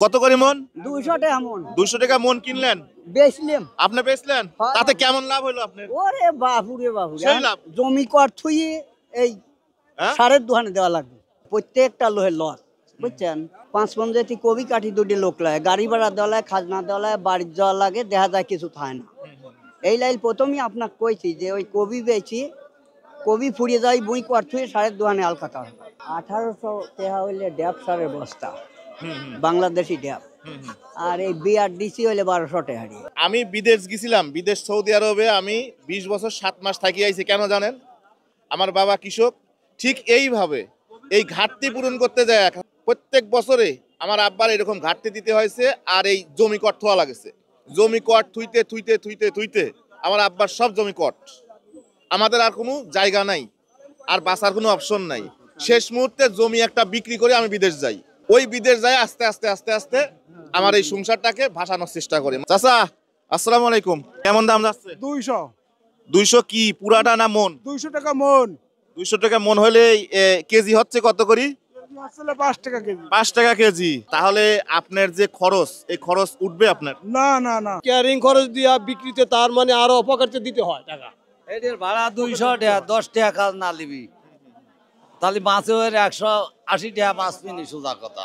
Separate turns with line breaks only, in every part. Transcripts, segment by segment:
কত করে মন?
200 টাকা মন।
200 টাকা মন কিনলেন,
বেচলাম।
আপনি বেচলেন? তাতে কেমন লাভ হলো আপনার?
ওরে বাপুরে বাপু,
সেই লাভ।
জমি কর থুই এই সারের দোকানে দেওয়া লাগবে প্রত্যেকটা লোহের লস, বুঝছেন? 5 মন যেটি কবি কাঠি দুটি লোক লাগে, গাড়ি ভাড়া দেওয়া লাগে, খাজনা দেওয়া লাগে, বাড়ির যাওয়া লাগে, দেখা যায় কিছু থাকে না। এই লাইন প্রথমেই আপনাকে কইছি যে ওই কবি বেচি, কবি ফুরিয়ে যায়, বই কর থুই সারের দোকানে আলকাতা 1800 টাকা হইলে ড্যাব সারের বস্তা, বাংলাদেশি ড্যাব। আর এই বিআরডিসি হইলে 1200 টাকা।
আমি বিদেশ গেছিলাম, বিদেশ সৌদি আরবে আমি 20 বছর 7 মাস থাকি আইছি। কেন জানেন? আমার বাবা কৃষক। ঠিক এইভাবে এই ঘাটতি পূরণ করতে যায় প্রত্যেক বছরে আমার আব্বার এরকম ঘাটতি দিতে হয়েছে। আর এই জমি কট থোয়া লাগেছে, জমি কট থুইতে থুইতে থুইতে থুইতে আমার আব্বার সব জমি কট। আমাদের আর কোনো জায়গা নাই, আর বাঁচার কোনো অপশন নাই। শেষ মুহূর্তে জমি একটা বিক্রি করে আমি বিদেশ যাই। ওই বিদেশ যাই আস্তে আস্তে আস্তে আস্তে আমার এই সংসারটাকে ভাসানোর চেষ্টা করি। চাচা আসসালামু আলাইকুম, কেমন দাম যাচ্ছে?
200।
200 কি পুরাটা না মন?
200 টাকা মন।
200 টাকা মন হলে কেজি হচ্ছে কত করি?
আসলে 5 টাকা কেজি।
5 টাকা কেজি। তাহলে আপনার যে খরচ, এই খরচ উঠবে আপনার?
না না না, ক্যারিং খরচ দিয়া বিক্রিতে তার মানে আরো অপকারতে দিতে হয় টাকা।
এদের ভাড়া 200 টাকা, 10 টাকা কাজ না লিবি তাহলে মাছে 180 টাকা মাছ কিনি, সোজা কথা।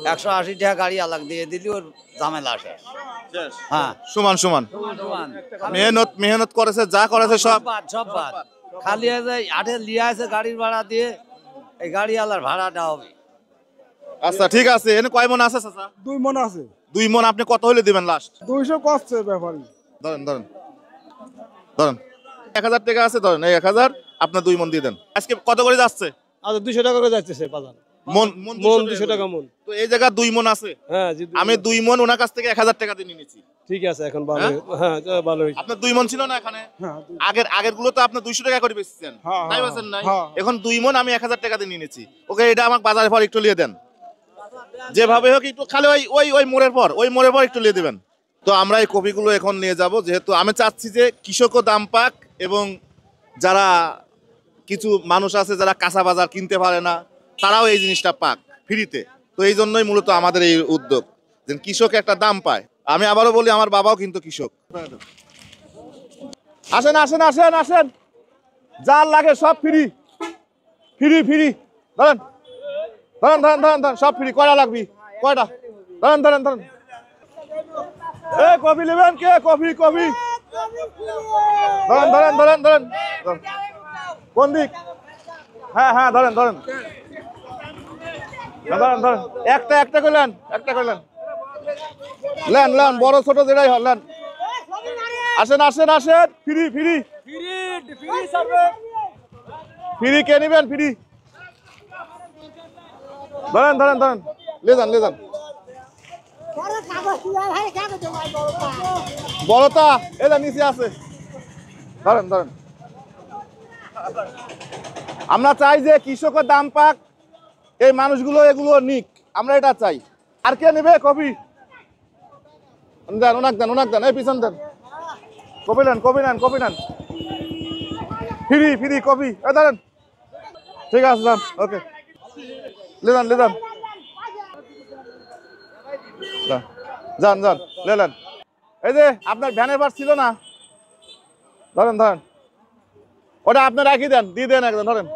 180 টাকা গাড়ি আলাগ দিয়ে দিলি ওর ঝামেলা শেষ। হ্যাঁ,
সমান সমান মেহনত মেহনত করেছে, যা করেছে সব
সব বাদ। খালি আঠে লিয়া আছে গাড়ির ভাড়া দিয়ে, এই গাড়ি আলার ভাড়াটা হবে।
আচ্ছা ঠিক আছে। এনে কয় মন আছে চাচা?
2 মন আছে।
2 মন। আপনি কত হলে দিবেন লাস্ট?
200 কষ্ট ব্যাপারী।
ধরেন ধরেন ধরেন 1000 টাকা আছে, ধরেন এই 1000 আপনি 2 মন দিয়ে দেন। আজকে কত করে যাচ্ছে?
আচ্ছা 200 টাকা করে যাচ্ছে বাজার।
মন
মন 200 টাকা মন।
তো এই জায়গা 2 মন আছে।
হ্যাঁ জি,
আমি 2 মন ওনার কাছ থেকে 1000 টাকা দিয়ে নিয়েছি।
ঠিক আছে, এখন ভালো। হ্যাঁ ভালো হইছে।
আপনার 2 মন ছিল না এখানে? আগের গুলো তো আপনি 200 টাকা করে বেচছেন, তাই বেচেন নাই? এখন 2 মন আমি 1000 টাকা দিয়ে নিয়েছি। ওকে, এটা আমাকে বাজারের পর একটু লিয়ে দেন, যেভাবে হোক একটু। খালি ওই মোড়ের পর একটু লিয়ে দিবেন। তো আমরা এই কপিগুলো এখন নিয়ে যাব, যেহেতু আমি চাচ্ছি যে কৃষকও দাম পাক এবং যারা কিছু মানুষ আছে যারা কাঁচা বাজার কিনতে পারে না, তারাও এই জিনিসটা পাক ফ্রিতে। তো এই জন্যই মূলত আমাদের এই উদ্যোগ, যে কৃষক একটা দাম পায়। আমি আবারও বলি, আমার বাবাও কিন্তু কৃষক। আসেন আসেন আসেন আসেন, যার লাগে সব ফ্রি ফ্রি ফ্রি। ধরেন ধরেন ধরেন ধরেন ধরেন, সব ফ্রি। কয়টা লাগবি? কয়টা? ধরেন ধরেন ধরেন। এ কফি নেবেন কে? কফি কফি ধরেন ধরেন ধরেন ধরেন। কোন দিক? হ্যাঁ হ্যাঁ ধরেন ধরেন ধরেন ধরেন। একটা করলেন, একটা করলেন। লেন লেন, বড় ছোট যেটাই হল লেন। আসেন আসেন আসেন, ফ্রি ফ্রি ফ্রি। কে নিবেন ফ্রি? ধরেন ধরেন ধরেন, লে যান লে যান। বড়টা এটা নিচে আছে, ধরেন ধরেন। আমরা চাই যে কৃষকের দাম পাক, এই মানুষগুলো এগুলো নিক, আমরা এটা চাই। আর কে নেবে কফি? দেন ওনাক দেন, ওনাক দেন। এই পিছন দেন, কফি নেন কফি নেন কফি নেন। Free free coffee. এ ধরেন, ঠিক আছে যান। ওকে, লে যান লে যান যান যান, লে নেন। এই যে আপনার ভ্যানের পার্স ছিল না, ধরেন ধরেন, ওটা আপনি রাখি দেন, দিয়ে দেন একদম। ধরেন।